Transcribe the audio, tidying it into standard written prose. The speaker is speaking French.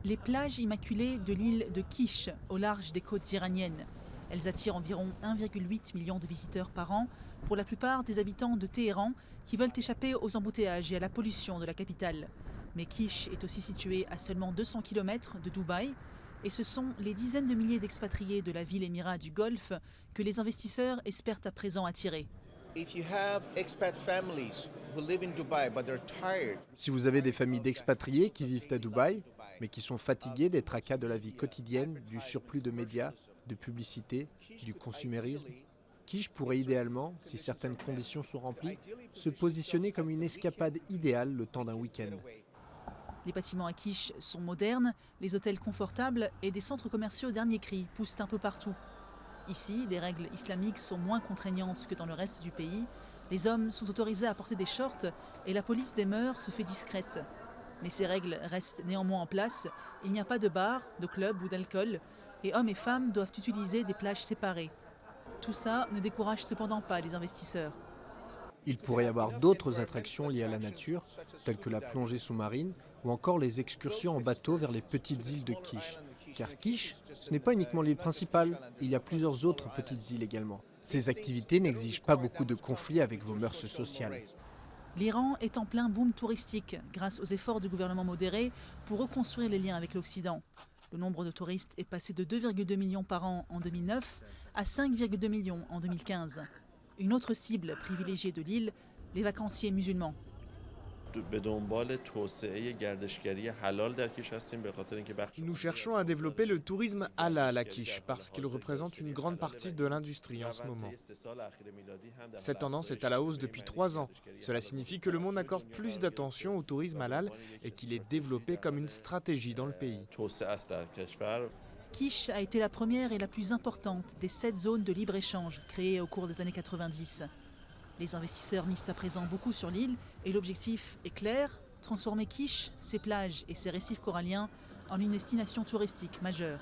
Les plages immaculées de l'île de Kish, au large des côtes iraniennes. Elles attirent environ 1,8 million de visiteurs par an, pour la plupart des habitants de Téhéran qui veulent échapper aux embouteillages et à la pollution de la capitale. Mais Kish est aussi situé à seulement 200 km de Dubaï, et ce sont les dizaines de milliers d'expatriés de la ville émirat du Golfe que les investisseurs espèrent à présent attirer. Si vous avez des familles d'expatriés qui vivent à Dubaï, mais qui sont fatigués des tracas de la vie quotidienne, du surplus de médias, de publicité, du consumérisme, Kish pourrait idéalement, si certaines conditions sont remplies, se positionner comme une escapade idéale le temps d'un week-end. Les bâtiments à Kish sont modernes, les hôtels confortables et des centres commerciaux dernier cri poussent un peu partout. Ici, les règles islamiques sont moins contraignantes que dans le reste du pays. Les hommes sont autorisés à porter des shorts et la police des mœurs se fait discrète. Mais ces règles restent néanmoins en place. Il n'y a pas de bar, de club ou d'alcool et hommes et femmes doivent utiliser des plages séparées. Tout ça ne décourage cependant pas les investisseurs. Il pourrait y avoir d'autres attractions liées à la nature, telles que la plongée sous-marine ou encore les excursions en bateau vers les petites îles de Kish. Car Kish, ce n'est pas uniquement l'île principale, il y a plusieurs autres petites îles également. Ces activités n'exigent pas beaucoup de conflits avec vos mœurs sociales. L'Iran est en plein boom touristique grâce aux efforts du gouvernement modéré pour reconstruire les liens avec l'Occident. Le nombre de touristes est passé de 2,2 millions par an en 2009 à 5,2 millions en 2015. Une autre cible privilégiée de l'île, les vacanciers musulmans. Nous cherchons à développer le tourisme halal à Kish parce qu'il représente une grande partie de l'industrie en ce moment. Cette tendance est à la hausse depuis 3 ans. Cela signifie que le monde accorde plus d'attention au tourisme halal et qu'il est développé comme une stratégie dans le pays. Kish a été la première et la plus importante des 7 zones de libre-échange créées au cours des années 90. Les investisseurs misent à présent beaucoup sur l'île et l'objectif est clair, transformer Kish, ses plages et ses récifs coralliens en une destination touristique majeure.